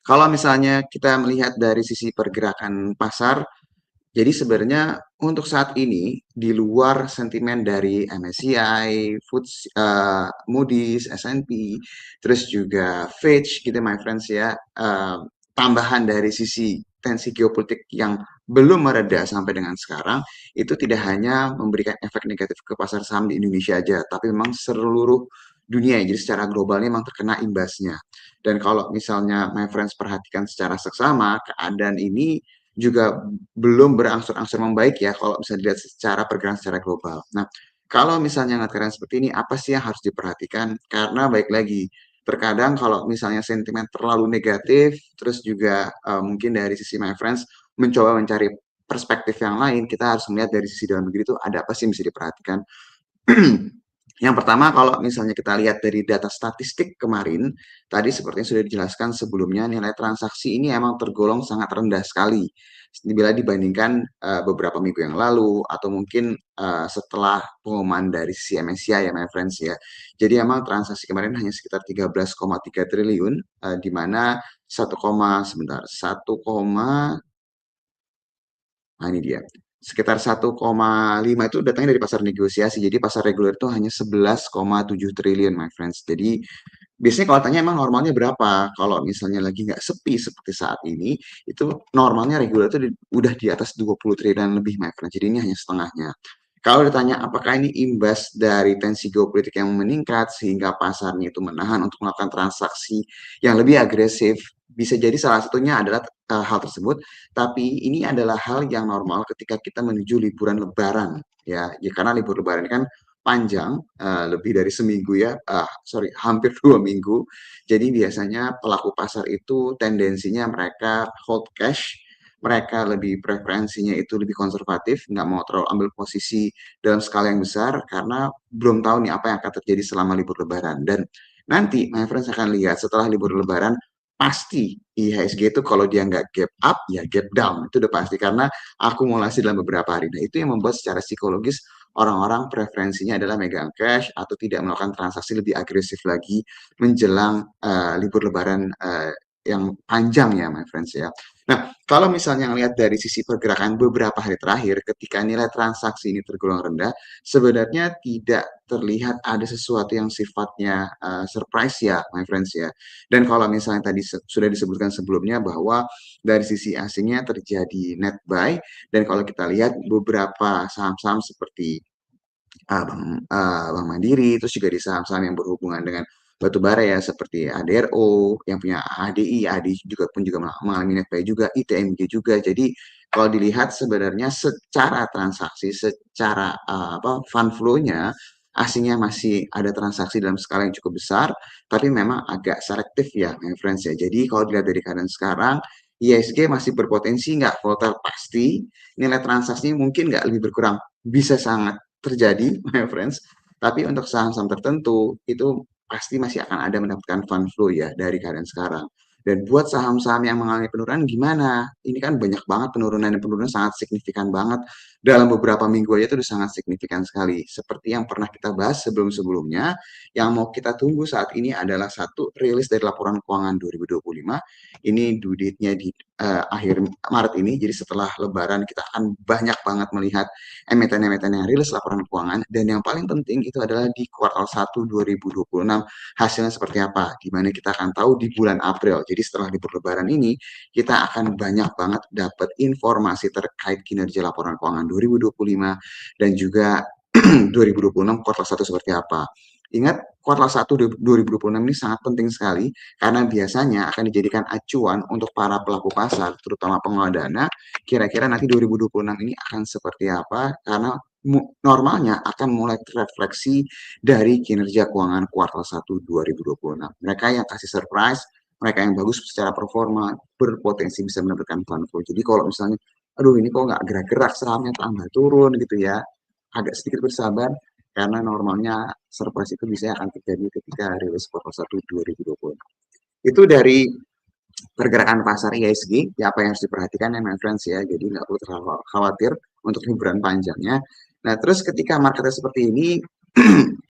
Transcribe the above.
Kalau misalnya kita melihat dari sisi pergerakan pasar, jadi sebenarnya untuk saat ini di luar sentimen dari MSCI, Moody's, S&P, terus juga Fitch gitu my friends ya, tambahan dari sisi tensi geopolitik yang belum mereda sampai dengan sekarang, itu tidak hanya memberikan efek negatif ke pasar saham di Indonesia aja, tapi memang seluruh dunia ya, jadi secara globalnya memang terkena imbasnya. Dan kalau misalnya my friends perhatikan secara seksama, keadaan ini juga belum berangsur-angsur membaik ya kalau bisa dilihat secara pergerakan secara global. Nah, kalau misalnya ngeliat keadaan seperti ini, apa sih yang harus diperhatikan? Karena baik lagi, terkadang kalau misalnya sentimen terlalu negatif, terus juga mungkin dari sisi my friends mencoba mencari perspektif yang lain, kita harus melihat dari sisi dalam negeri itu ada apa sih yang bisa diperhatikan. Yang pertama, kalau misalnya kita lihat dari data statistik kemarin, tadi seperti yang sudah dijelaskan sebelumnya, nilai transaksi ini emang tergolong sangat rendah sekali bila dibandingkan beberapa minggu yang lalu atau mungkin setelah pengumuman dari sisi MSCI ya, my friends ya. Jadi emang transaksi kemarin hanya sekitar 13,3 triliun, di mana 1, sebentar, 1, nah ini dia. Sekitar 1,5 itu datangnya dari pasar negosiasi. Jadi pasar reguler itu hanya 11,7 triliun, my friends. Jadi biasanya kalau tanya emang normalnya berapa? Kalau misalnya lagi nggak sepi seperti saat ini, itu normalnya reguler itu udah di atas 20 triliun lebih, my friends. Jadi ini hanya setengahnya. Kalau ditanya apakah ini imbas dari tensi geopolitik yang meningkat sehingga pasarnya itu menahan untuk melakukan transaksi yang lebih agresif, bisa jadi salah satunya adalah hal tersebut. Tapi ini adalah hal yang normal ketika kita menuju liburan Lebaran, ya. Ya karena libur Lebaran kan panjang, lebih dari seminggu ya, sorry, hampir 2 minggu. Jadi biasanya pelaku pasar itu tendensinya mereka hold cash, mereka lebih preferensinya itu lebih konservatif, nggak mau terlalu ambil posisi dalam skala yang besar karena belum tahu nih apa yang akan terjadi selama libur Lebaran. Dan nanti, my friends akan lihat setelah libur Lebaran, pasti IHSG itu kalau dia nggak gap up, ya gap down. Itu udah pasti karena akumulasi dalam beberapa hari. Nah, itu yang membuat secara psikologis orang-orang preferensinya adalah megang cash atau tidak melakukan transaksi lebih agresif lagi menjelang libur Lebaran yang panjang ya, my friends ya. Nah, kalau misalnya ngelihat dari sisi pergerakan beberapa hari terakhir, ketika nilai transaksi ini tergolong rendah, sebenarnya tidak terlihat ada sesuatu yang sifatnya surprise ya, my friends ya. Dan kalau misalnya tadi sudah disebutkan sebelumnya bahwa dari sisi asingnya terjadi net buy, dan kalau kita lihat beberapa saham-saham seperti Bank Mandiri, terus juga di saham-saham yang berhubungan dengan batubara ya seperti ADRO yang punya HDI, ADI juga pun juga mengalami net buy juga, ITMG juga. Jadi kalau dilihat sebenarnya secara transaksi, secara fund flow-nya asingnya masih ada transaksi dalam skala yang cukup besar, tapi memang agak selektif ya, my friends ya. Jadi kalau dilihat dari keadaan sekarang, ISG masih berpotensi nggak volatile pasti, nilai transaksinya mungkin nggak lebih berkurang, bisa sangat terjadi, my friends. Tapi untuk saham-saham tertentu itu pasti masih akan ada mendapatkan fund flow ya dari keadaan sekarang. Dan buat saham-saham yang mengalami penurunan gimana? Ini kan banyak banget penurunan dan penurunan sangat signifikan banget. Dalam beberapa minggu aja itu udah sangat signifikan sekali. Seperti yang pernah kita bahas sebelum-sebelumnya, yang mau kita tunggu saat ini adalah satu, rilis dari laporan keuangan 2025. Ini due date-nya di akhir Maret ini. Jadi setelah Lebaran kita akan banyak banget melihat emiten-emiten yang rilis laporan keuangan, dan yang paling penting itu adalah di kuartal 1 2026 hasilnya seperti apa, di mana kita akan tahu di bulan April. Jadi setelah libur Lebaran ini kita akan banyak banget dapat informasi terkait kinerja laporan keuangan 2025 dan juga 2026 kuartal 1 seperti apa. Ingat, kuartal 1 2026 ini sangat penting sekali karena biasanya akan dijadikan acuan untuk para pelaku pasar, terutama pengelola dana, kira-kira nanti 2026 ini akan seperti apa, karena normalnya akan mulai terefleksi dari kinerja keuangan kuartal 1 2026. Mereka yang kasih surprise, mereka yang bagus secara performa, berpotensi bisa mendapatkan fund flow. Jadi kalau misalnya, aduh ini kok nggak gerak-gerak, sahamnya tambah turun gitu ya, agak sedikit bersabar, karena normalnya surprise itu bisa akan terjadi ketika rilis kuartal 1 2026. Itu dari pergerakan pasar ISG, ya apa yang harus diperhatikan ya my friends ya, jadi nggak perlu terlalu khawatir untuk liburan panjangnya. Nah terus ketika marketnya seperti ini,